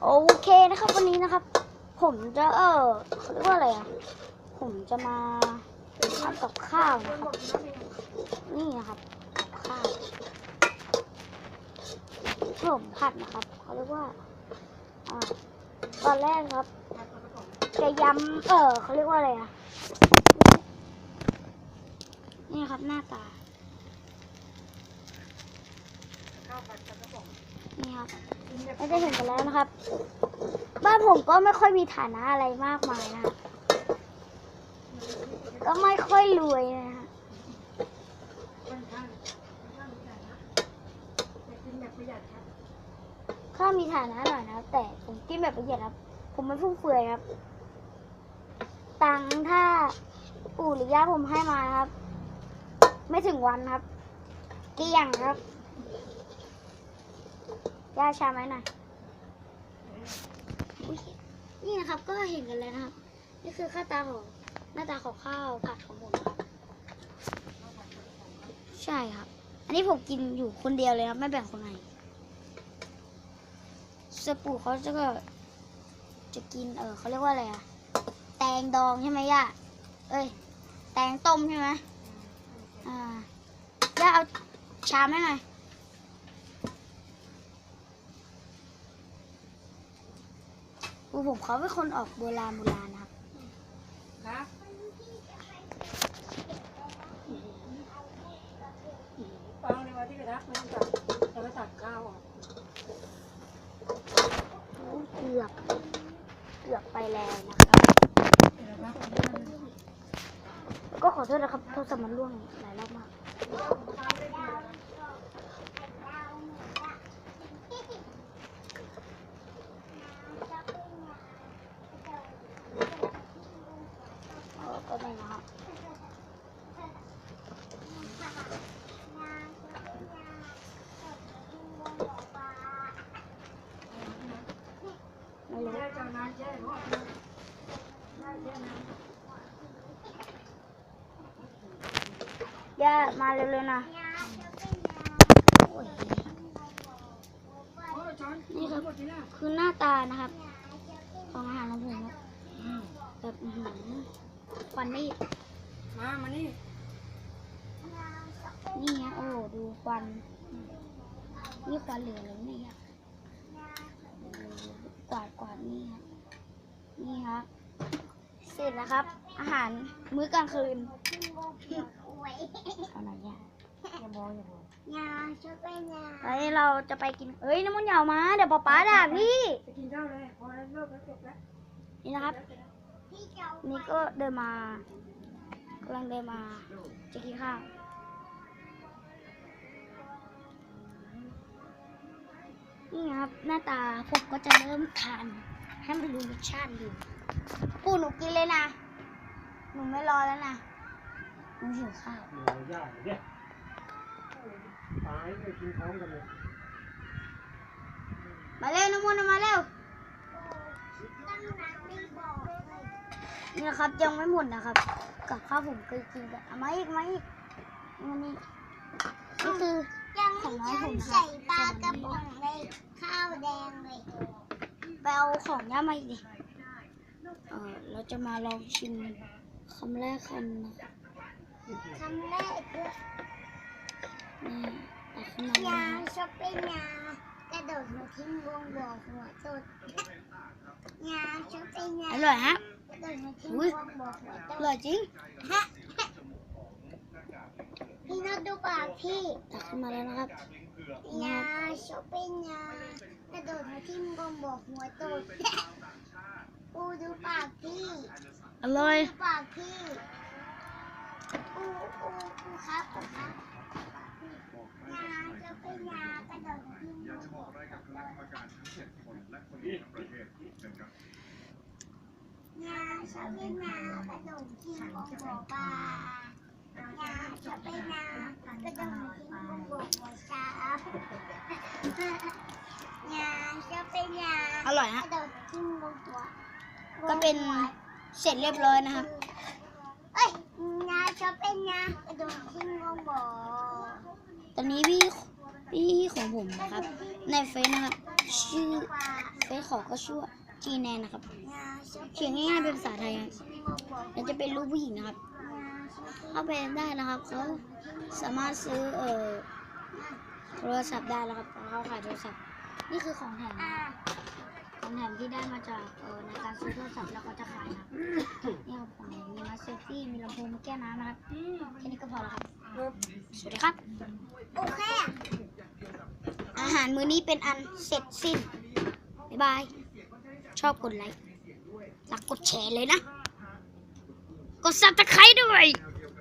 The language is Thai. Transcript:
โอเคนะครับวันนี้นะครับผมจะเขาเรียกว่าอะไรอ่ะผมจะมาทำกับข้าวนะครับนี่นะครับข้าวผมผัดนะครับเขาเรียกว่าตอนแรกครับจะยำเขาเรียกว่าอะไรอ่ะนี่ครับหน้าตานี่ครับเราจะเห็นกันแล้วนะครับบ้านผมก็ไม่ค่อยมีฐานะอะไรมากมายนะครับก็ไม่ค่อยรวยนะฮะข้ามีฐานะหน่อยนะครับแต่ผมกินแบบประหยัดครับผมไม่ฟุ่มเฟือยครับตังค์ถ้าปู่หรือย่าผมให้มาครับไม่ถึงวันครับเกลี้ยงครับย่าชาไหมหน่อยนี่นะครับก็เห็นกันแล้วนะครับนี่คือหน้าตาของข้าวผัดของผมครับใช่ครับอันนี้ผมกินอยู่คนเดียวเลยครับไม่แบ่งคนไหนสปูเขาจะกินเขาเรียกว่าอะไรอะแตงดองใช่ไหมย่าแตงต้มใช่ไหมย่าเอาชามให้หน่อยผมเขาเป็นคนออกโบราณนะครับฟังในวันที่กระดักมันจะตัดข้าวออกเกือบไปแล้วนะครับก็ขอโทษนะครับโทรศัพท์มันร่วงหลายรอบมากก็ได้นะครับไม่รู้ย่ามาเร็วๆนะนี่ครับคือหน้าตานะครับของอาหารของผมแบบควันนี่มานี่นี่ฮะโอ้ดูควันนี่ควันเหลือเลยเนี่ยกวาดนี่ครับนี่ครับเสร็จแล้วครับอาหารมื้อกลางคืนเอาหน่อยย่าอย่ามองช่วยไปเราจะไปกินน้ำมันเหยามาเดี๋ยวป๊าด่าพี่จะกินข้าวเลยพอแล้วเลิกแล้วจบแล้วนี่นะครับนี่ก็กำลังเดินมาจะกินข้าวนี่ครับหน้าตาผมก็จะเริ่มทานให้มันดูรสชาติดูปู่หนูกินเลยนะหนูไม่รอแล้วนะหนูหิวข้าวย่าเนี่ยตายเลยกินพร้อมกันเลยมาเร็วน้ำมันมาเร็วนี่นะครับยังไม่หมดนะครับกับข้าวผมเคยกินกันมาอีกนี่คือของน้อยผมใส่ปลากระป๋องเลยข้าวแดงเลยไปเอาของย่ามาอีกดิเราจะมาลองชิมคำแรกนะครับคำแรกนี่ยาชอบเป็นยากระโดดหัวทิ้งวงบ่อหัวสดยาชอบเป็นยาอร่อยฮะกระโดดหัวทิ้งวงบ่อหัวสดอร่อยจริงฮะพี่นัดดูปากพี่ตักขึ้นมาแล้วนะครับยาชอบเป็นยากระโดดหัวทิ้งวงบ่อหัวสดปูดูปากพี่อร่อยดูปากพี่ปูครับยาจะเป็นยากระโดดทิ้งอยากจะบอกอะไรกับคณะกรรมการทั้ง7 คนและคนทั้งประเทศนะครับยาจะเป็นยากระโดดทิ้งของบ่อปลายาจะเป็นยากระโดดทิ้งของบ่อหัวช้างยาจะเป็นยาอร่อยฮะกระโดดทิ้งของหัวก็เป็นเสร็จเรียบร้อยนะครับยาจะเป็นยากระโดดทิ้งของบ่อตอนนี้พี่ของผมนะครับในเฟซนะครับ ชื่อเฟซของก็ชื่อจีแนนนะครับเขียนง่ายๆเป็นภาษาไทยแล้วจะเป็นรูปผู้หญิงนะครับเข้าไปได้นะครับเขาสามารถซื้อโทรศัพท์ได้แล้วครับเขาขายโทรศัพท์นี่คือของแถมของแถมที่ได้มาจากในการซื้อโทรศัพท์แล้วก็จะขายนะครับนี่ครับของแถมมีมาเซลฟี่มีลำโพงมีแก้วน้ำนะครับแค่นี้ก็พอแล้วครับสวัสดีครับโอเคอาหารมื้อนี้เป็นอันเสร็จสิ้นบ๊ายบายชอบกดไลค์รักกดแชร์เลยนะกดซับสไครต์ด้วย